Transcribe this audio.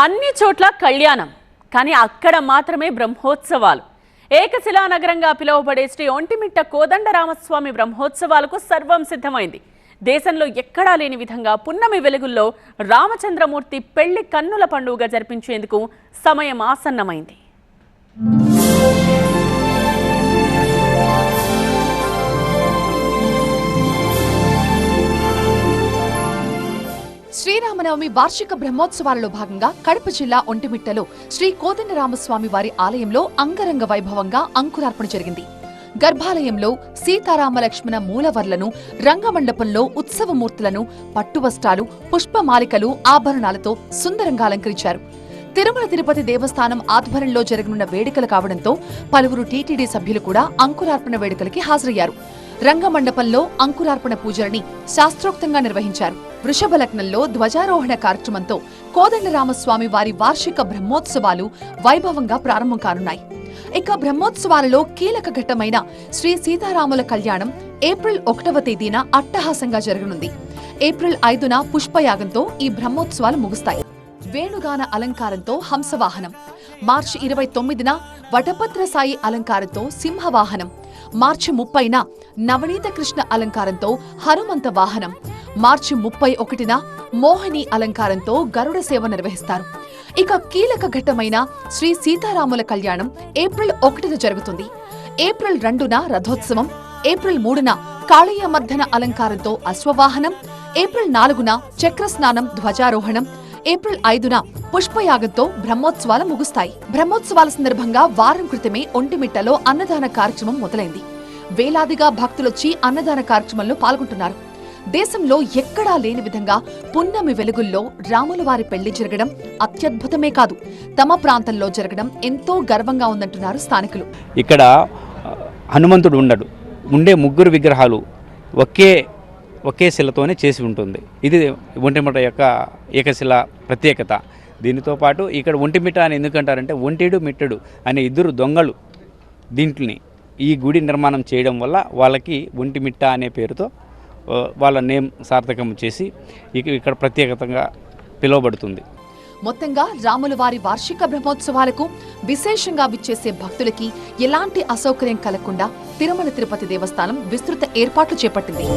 అన్ని చోట్ల కళ్యాణం, కానీ అక్కడ మాత్రమే బ్రహ్మోత్సవాలు. ఏకశిలా నగరంగా పిలువబడే శ్రీ ఒంటిమిట్ట కోదండరామస్వామి బ్రహ్మోత్సవాలకు సర్వం సిద్ధమైంది. దేశంలో ఎక్కడా లేని విధంగా పున్నమి వెలుగుల్లో రామచంద్రమూర్తి పెళ్లి కన్నుల పండుగ జరిపించేందుకు సమయం ఆసన్నమైంది. శ్రీరామనవమి వార్షిక బ్రహ్మోత్సవాలలో భాగంగా కడప జిల్లా ఒంటిమిట్టలో శ్రీ కోదండరామస్వామి వారి ఆలయంలో అంగరంగ వైభవంగా అంకురార్పణ జరిగింది. గర్భాలయంలో సీతారామ లక్ష్మణ మూలవర్లను, రంగమండపంలో ఉత్సవమూర్తులను పట్టువస్త్రాలు, పుష్పమాలికలు, ఆభరణాలతో సుందరంగా అలంకరించారు. తిరుమల తిరుపతి దేవస్థానం ఆధ్వర్యంలో జరగనున్న వేడుకలు కావడంతో పలువురు టీటీడీ సభ్యులు కూడా అంకురార్పణ వేడుకలకి హాజరయ్యారు. రంగమండపంలో అంకురార్పణ పూజలని శాస్త్రోక్తంగా నిర్వహించారు. వృషభ లగ్నంలో ధ్వజారోహణ కార్యక్రమంతో కోదండరామస్వామి వారి వార్షిక బ్రహ్మోత్సవాలు వైభవంగా ప్రారంభం కానున్నాయి. ఇక బ్రహ్మోత్సవాలలో కీలక ఘట్టమైన శ్రీ సీతారాముల కళ్యాణం ఏప్రిల్ 1వ తేదీన అట్టహాసంగా జరగనుంది. ఏప్రిల్ 5న పుష్పయాగంతో ఈ బ్రహ్మోత్సవాలు ముగుస్తాయి. వేణుగాన అలంకారంతో హంసవాహనం, మార్చి 29న వటపత్ర సాయి అలంకారంతో సింహవాహనం, మార్చి 30న నవనీత కృష్ణ అలంకారంతో హనుమంత వాహనం, మార్చి 31న మోహిని అలంకారంతో గరుడ సేవ నిర్వహిస్తారు. ఇక కీలక ఘట్టమైన శ్రీ సీతారాముల కళ్యాణం ఏప్రిల్ 1న జరుగుతుంది. ఏప్రిల్ 2న రథోత్సవం, ఏప్రిల్ 3న కాళీయమర్ధన అలంకారంతో అశ్వవాహనం, ఏప్రిల్ 4న చక్రస్నానం, ధ్వజారోహణం, ఏప్రిల్ 5న పుష్పయాగంతో బ్రహ్మోత్సవాలు ముగుస్తాయి. బ్రహ్మోత్సవాల సందర్భంగా వారం క్రితమే ఒంటిమిట్టలో అన్నదాన కార్యక్రమం మొదలైంది. వేలాదిగా భక్తులొచ్చి అన్నదాన కార్యక్రమంలో పాల్గొంటున్నారు. దేశంలో ఎక్కడా లేని విధంగా పున్నమి వెలుగుల్లో రాముల వారి పెళ్లి జరగడం అత్యద్భుతమే కాదు, తమ ప్రాంతంలో జరగడం ఎంతో గర్వంగా ఉందంటున్నారు స్థానికులు. ఇక్కడ హనుమంతుడు ఉండే ముగ్గురు విగ్రహాలు ఒకే శిలతోనే చేసి ఉంటుంది. ఇది ఒంటిమిట్ట యొక్క ఏకశిల ప్రత్యేకత. దీనితో పాటు ఇక్కడ ఒంటిమిట్ట అని ఎందుకంటారంటే ఒంటెడు మిట్టడు అనే ఇద్దరు దొంగలు దీంట్ని ఈ గుడి నిర్మాణం చేయడం వల్ల వాళ్ళకి ఒంటిమిట్ట అనే పేరుతో వాళ్ళ నేమ్ సార్థకం చేసి ఇక్కడ ప్రత్యేకతంగా పిలువబడుతుంది. మొత్తంగా రాముల వారి వార్షిక బ్రహ్మోత్సవాలకు విశేషంగా విచ్చేసే భక్తులకి ఎలాంటి అసౌకర్యం కలగకుండా తిరుమల తిరుపతి దేవస్థానం విస్తృత ఏర్పాట్లు చేపట్టింది.